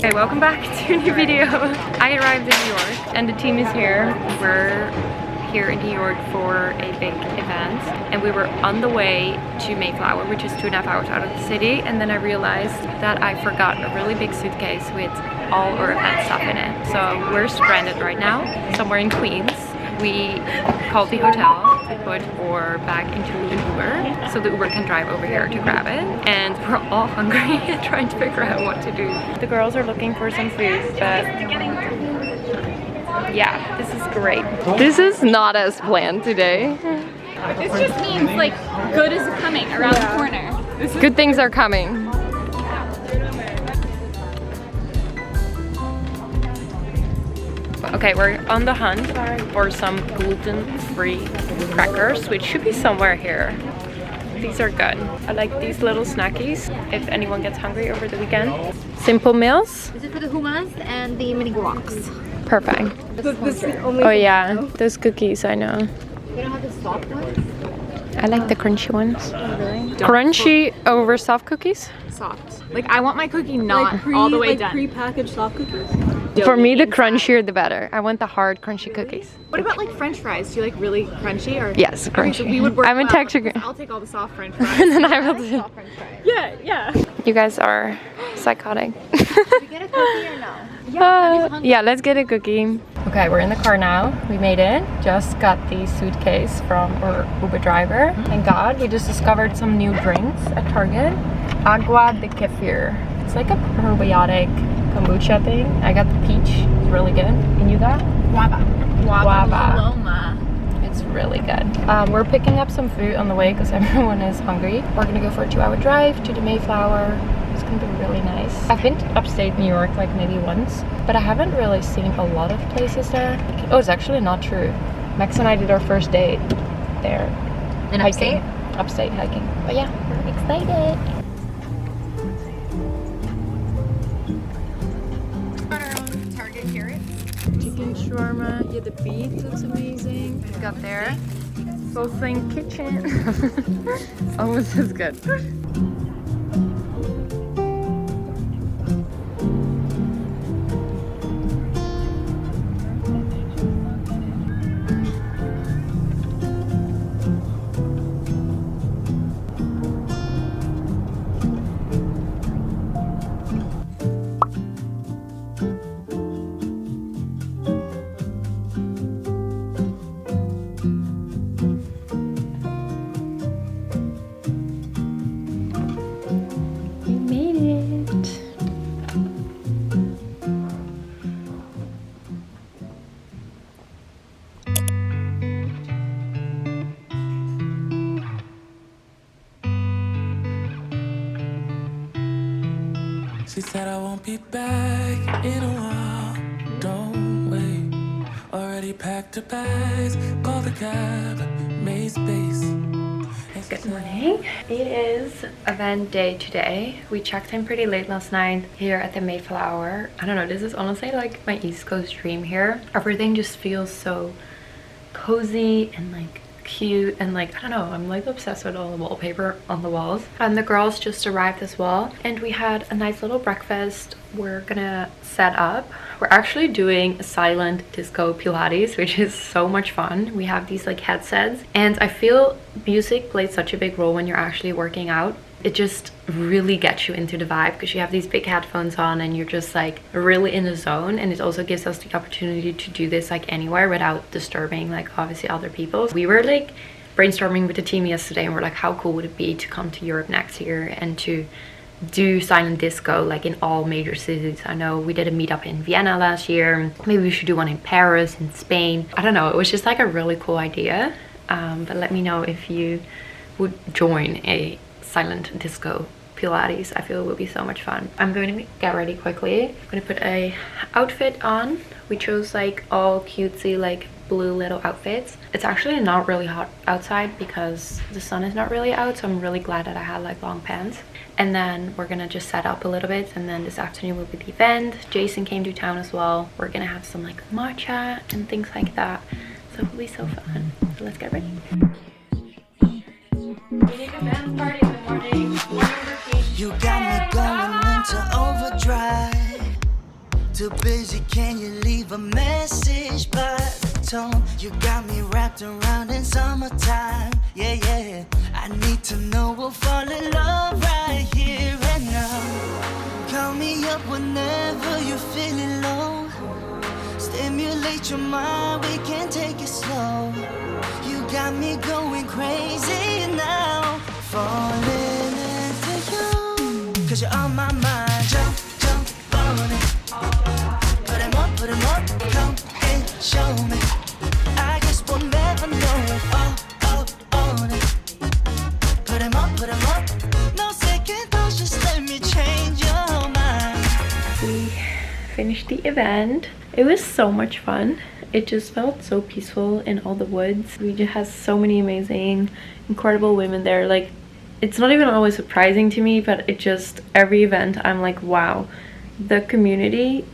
Okay, welcome back to a new video. I arrived in New York and the team is here. We're here in New York for a big event and we were on the way to Mayflower, which is 2.5 hours out of the city, and then I realized that I forgot a really big suitcase with all our event stuff in it. So we're stranded right now somewhere in Queens. We called the hotel to put our bag into an Uber so the Uber can drive over here to grab it, and we're all hungry and trying to figure out what to do. The girls are looking for some food, but yeah, this is great. This is not as planned today. This just means like good is coming around the corner. Good things are coming. Okay, we're on the hunt for some gluten-free crackers, which should be somewhere here. These are good. I like these little snackies if anyone gets hungry over the weekend. Simple meals. This is for the hummus and the mini guacs. Perfect. Oh yeah, those cookies, I know. You don't have the soft ones? I like the crunchy ones. Oh, really? Crunchy over soft cookies? Soft. Like I want my cookie not all the way done. Pre-packaged soft cookies? For me, the crunchier the better. I want the hard crunchy cookies. What about like French fries? Do you like really crunchy or? Yes, crunchy. Okay, so we would work I'm a well. texture. I'll take all the soft French fries. And then I will do. Soft French fries. Yeah. You guys are psychotic. Did we get a cookie or no? Yeah, let's get a cookie. Okay, we're in the car now. We made it. Just got the suitcase from our Uber driver. Thank God. We just discovered some new drinks at Target. Agua de kefir. It's like a probiotic kombucha thing. I got the peach. It's really good. And you got? Guava. Paloma. It's really good. We're picking up some food on the way because everyone is hungry. We're gonna go for a 2-hour drive to the Mayflower. It's gonna be really nice. I've been to upstate New York like maybe once, but I haven't really seen a lot of places there. Oh, it's actually not true. Max and I did our first date there. In hiking. Upstate hiking. But yeah, we're excited. Chicken shawarma. Yeah, the beef looks amazing. We got there. Soul Sling Kitchen. Almost as good. She said I won't be back in a while. Don't wait. Already packed her bags, called the cab, made space. Good morning. It is event day today. We checked in pretty late last night here at the Mayflower. I don't know, this is honestly like my East Coast dream here. Everything just feels so cozy and like cute, and like I don't know, I'm like obsessed with all the wallpaper on the walls. And the girls just arrived as well, and we had a nice little breakfast. We're gonna set up. We're actually doing a silent disco Pilates, which is so much fun. We have these like headsets, and I feel music plays such a big role when you're actually working out. It just really gets you into the vibe because you have these big headphones on and you're just like really in the zone. And it also gives us the opportunity to do this like anywhere without disturbing like obviously other people. We were like brainstorming with the team yesterday and we're like, how cool would it be to come to Europe next year and to do silent disco like in all major cities. I know we did a meetup in Vienna last year. Maybe we should do one in Paris, in Spain. I don't know, it was just like a really cool idea. But let me know if you would join a silent disco Pilates. I feel it will be so much fun. I'm going to get ready quickly. I'm going to put a outfit on. We chose like all cutesy like blue little outfits. It's actually not really hot outside because the sun is not really out, so I'm really glad that I had like long pants. And then we're gonna just set up a little bit, and then this afternoon will be the event. Jason came to town as well. We're gonna have some like matcha and things like that, so it'll be so fun. So let's get ready. You got me going into overdrive. too busy, can you leave a message by the tone? You got me wrapped around in summertime. Yeah, yeah. I need to know we'll fall in love right here and now. Call me up whenever you're feeling low. Stimulate your mind, we can take it slow. You got me going crazy now. Falling into you, 'cause you're on my mind. Jump, jump on it. Put 'em up, come and show me. I guess we'll never know it. All up on it. Put 'em up. No second thoughts, just let me change your mind. We finished the event. It was so much fun. It just felt so peaceful in all the woods. We just had so many amazing, incredible women there. Like, it's not even always surprising to me, but it just, every event I'm like, wow, the community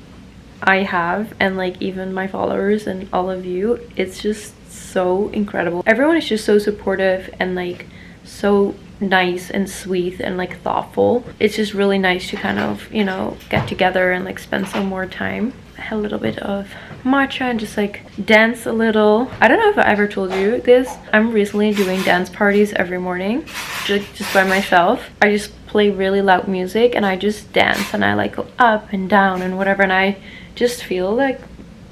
I have, and like even my followers and all of you, it's just so incredible. Everyone is just so supportive and like so nice and sweet and like thoughtful. It's just really nice to kind of, you know, get together and like spend some more time. I had a little bit of matcha and just like dance a little. I don't know if I ever told you this. I'm recently doing dance parties every morning, just by myself. I just play really loud music and I just dance and I like go up and down and whatever, and I just feel like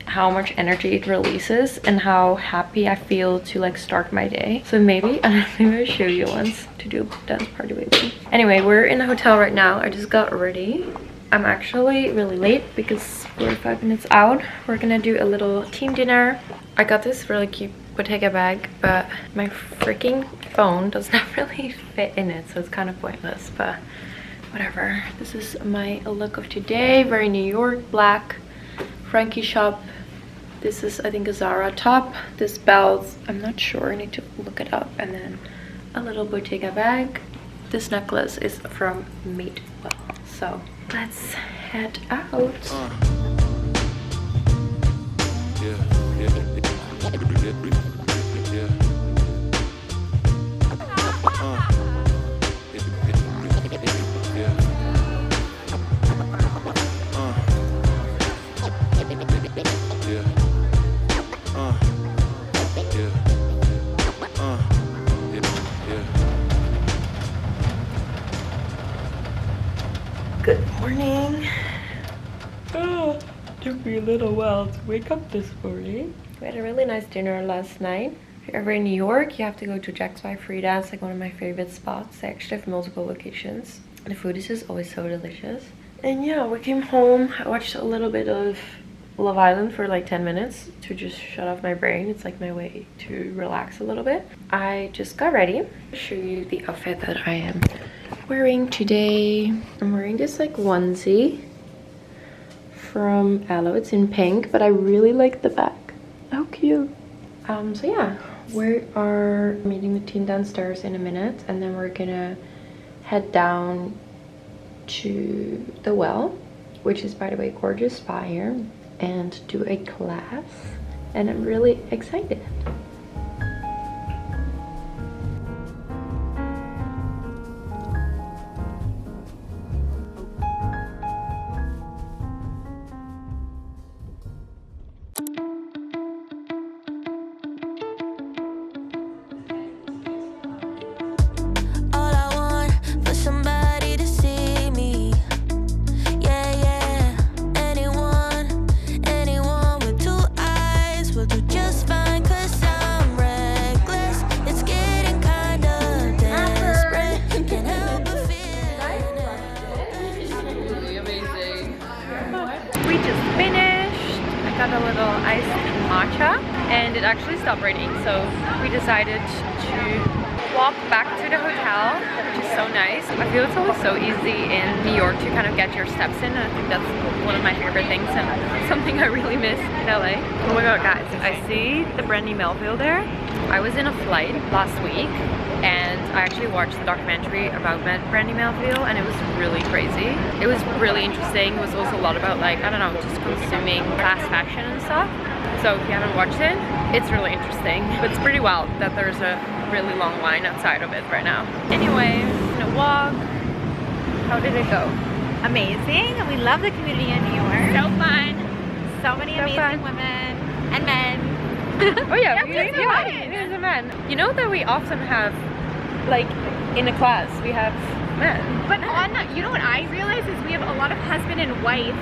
how much energy it releases and how happy I feel to like start my day. So maybe I'll show you once to do a dance party with me. Anyway, we're in the hotel right now. I just got ready. I'm actually really late because we're 5 minutes out. We're gonna do a little team dinner. I got this really cute Bottega bag, but my freaking phone does not really fit in it, so it's kind of pointless, but whatever. This is my look of today. Very New York, black, Frankie shop. This is, I think, a Zara top. This belt, I'm not sure, I need to look it up. And then a little Bottega bag. This necklace is from Madewell. So let's head out. Good morning. Oh, took me a little while to wake up this morning. We had a really nice dinner last night. If you're ever in New York, you have to go to Jack's by Frida. It's like one of my favorite spots. They actually have multiple locations. The food is just always so delicious. And yeah, we came home. I watched a little bit of Love Island for like 10 minutes to just shut off my brain. It's like my way to relax a little bit. I just got ready. I'll show you the outfit that I am wearing today. I'm wearing this like onesie from Aloe. It's in pink, but I really like the back. How cute. So yeah, we are meeting the team downstairs in a minute, and then we're gonna head down to the well, which is, by the way, gorgeous spa here, and do a class, and I'm really excited. Got a little iced matcha and it actually stopped raining, so we decided to walk back to the hotel, which is so nice. I feel it's always so easy in New York to kind of get your steps in, and I think that's one of my favorite things and something I really miss in LA. Oh my god, guys, I see the Brandy Melville there. I was in a flight last week and I actually watched the documentary about Brandy Melville, and it was really crazy. It was really interesting. It was also a lot about, like, I don't know, just consuming fast fashion and stuff. So if you haven't watched it, it's really interesting. But it's pretty wild that there's a really long line outside of it right now. Anyway, I'm gonna walk. How did it go? amazing. We love the community in New York. So fun. So many amazing women and men. Oh yeah, there's a man. You know that we often have, like, in a class, we have men. But you know what I realize is we have a lot of husband and wife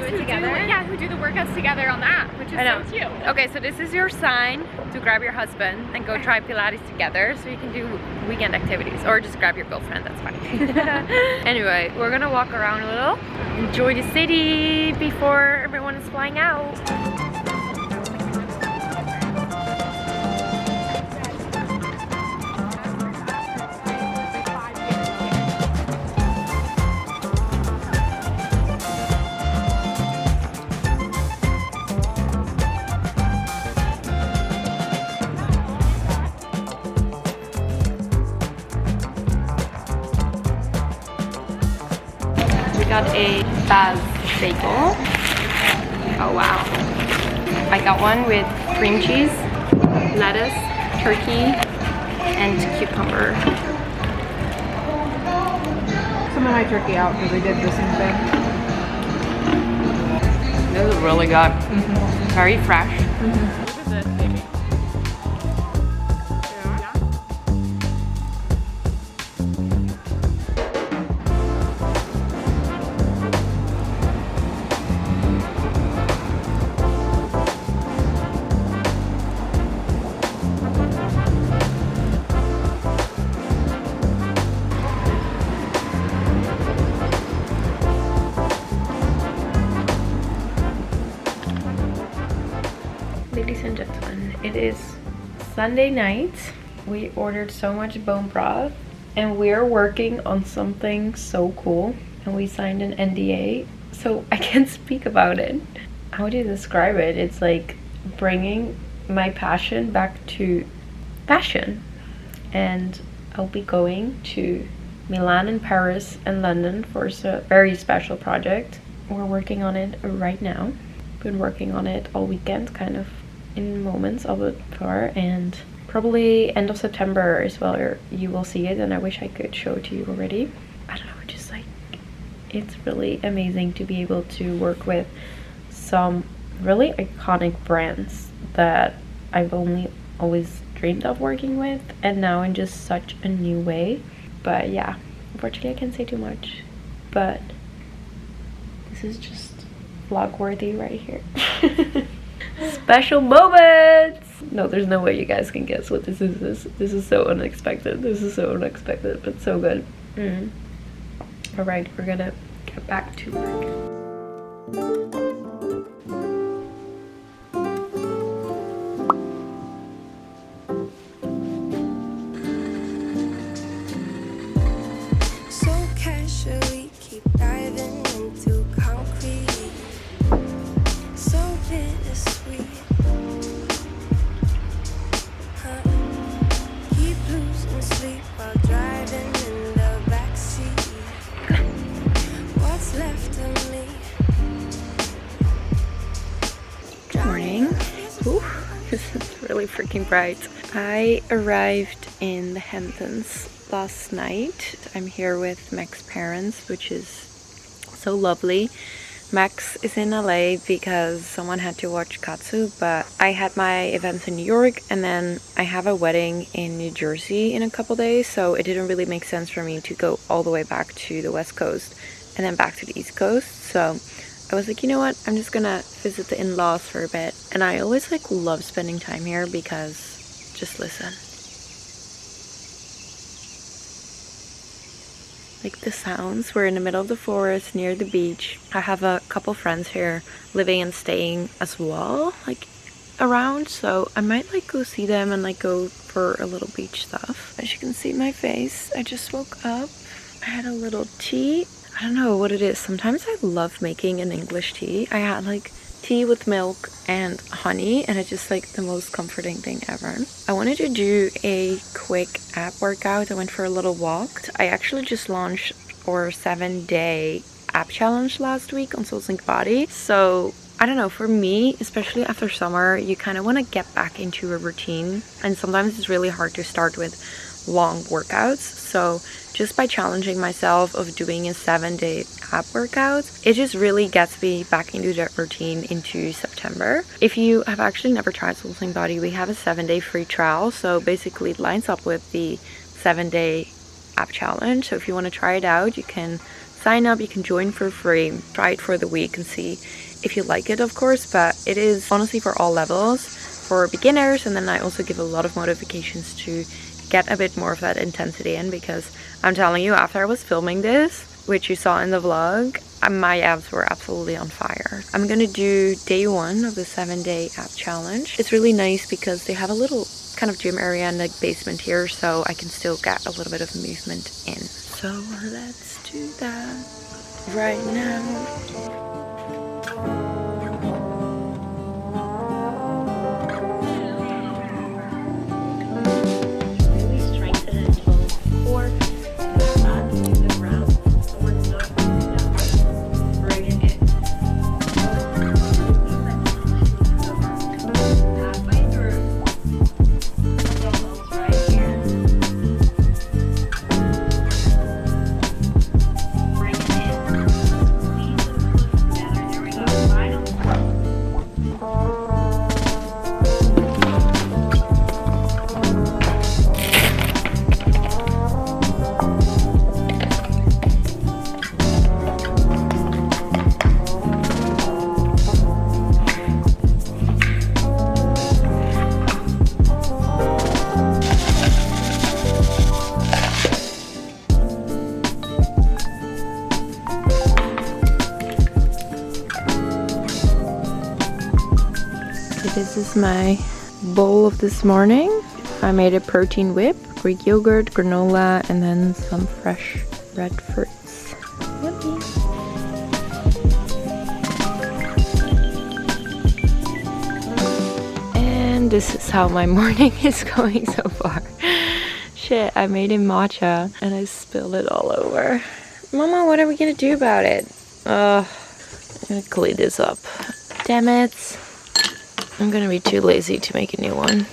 who do the workouts together on the app, which is so cute. Okay, so this is your sign to grab your husband and go try Pilates together, so you can do weekend activities, or just grab your girlfriend, that's fine. Anyway, we're gonna walk around a little, enjoy the city before everyone is flying out. Got a Baz bagel. Oh wow. I got one with cream cheese, lettuce, turkey, and cucumber. Some of my turkey out because I did the same thing. This is really good. Very fresh. Ladies and gentlemen, it is Sunday night. We ordered so much bone broth and we're working on something so cool, and we signed an NDA, so I can't speak about it. How do you describe it? It's like bringing my passion back to fashion, and I'll be going to Milan and Paris and London for a very special project. We're working on it right now. Been working on it all weekend, kind of in moments of it far, and probably end of September is where you will see it, and I wish I could show it to you already. I don't know, just like, it's really amazing to be able to work with some really iconic brands that I've only always dreamed of working with, and now in just such a new way. But yeah, unfortunately I can't say too much, but this is just vlog worthy right here. Special moments! No, there's no way you guys can guess what this is. This is so unexpected. This is so unexpected, but so good. Alright, we're gonna get back to work. So casually keep diving into concrete. So bittersweet. Keep losing sleep while driving in the backseat. What's left of me? Good morning. Ooh, this is really freaking bright. I arrived in the Hamptons last night. I'm here with Mac's parents, which is so lovely. Max is in LA because someone had to watch Katsu, but I had my events in New York and then I have a wedding in New Jersey in a couple days, so it didn't really make sense for me to go all the way back to the West Coast and then back to the East Coast. So I was like, you know what, I'm just gonna visit the in-laws for a bit. And I always like love spending time here because just listen. Like the sounds. We're in the middle of the forest near the beach. I have a couple friends here living and staying as well, like around, so I might like go see them and like go for a little beach stuff. As you can see my face, I just woke up. I had a little tea. I don't know what it is. Sometimes I love making an English tea. I had like tea with milk and honey, and it's just like the most comforting thing ever. I wanted to do a quick ab workout. I went for a little walk. I actually just launched our 7-day ab challenge last week on Soul Sync Body. So I don't know, for me, especially after summer, you kind of want to get back into a routine, and sometimes it's really hard to start with long workouts. So just by challenging myself of doing a 7-day ab workout, it just really gets me back into that routine into September. If you have actually never tried Soul Sing Body, we have a 7-day free trial, so basically it lines up with the 7-day ab challenge. So if you want to try it out, you can sign up, you can join for free, try it for the week and see if you like it, of course. But it is honestly for all levels, for beginners, and then I also give a lot of modifications to get a bit more of that intensity in, because I'm telling you, after I was filming this, which you saw in the vlog, my abs were absolutely on fire. I'm gonna do day 1 of the 7-day ab challenge. It's really nice because they have a little kind of gym area in the basement here, so I can still get a little bit of movement in. So let's do that right now. This is my bowl of this morning. I made a protein whip, Greek yogurt, granola, and then some fresh red fruits. Yummy. And this is how my morning is going so far. Shit, I made a matcha and I spilled it all over. Mama, what are we gonna do about it? I'm gonna clean this up. Damn it. I'm gonna be too lazy to make a new one.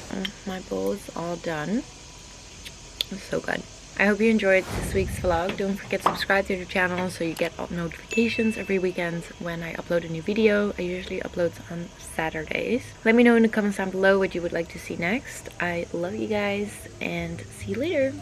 My bowl is all done. It's so good. I hope you enjoyed this week's vlog. Don't forget to subscribe to the channel so you get all notifications every weekend when I upload a new video. I usually upload on Saturdays. Let me know in the comments down below what you would like to see next. I love you guys and see you later.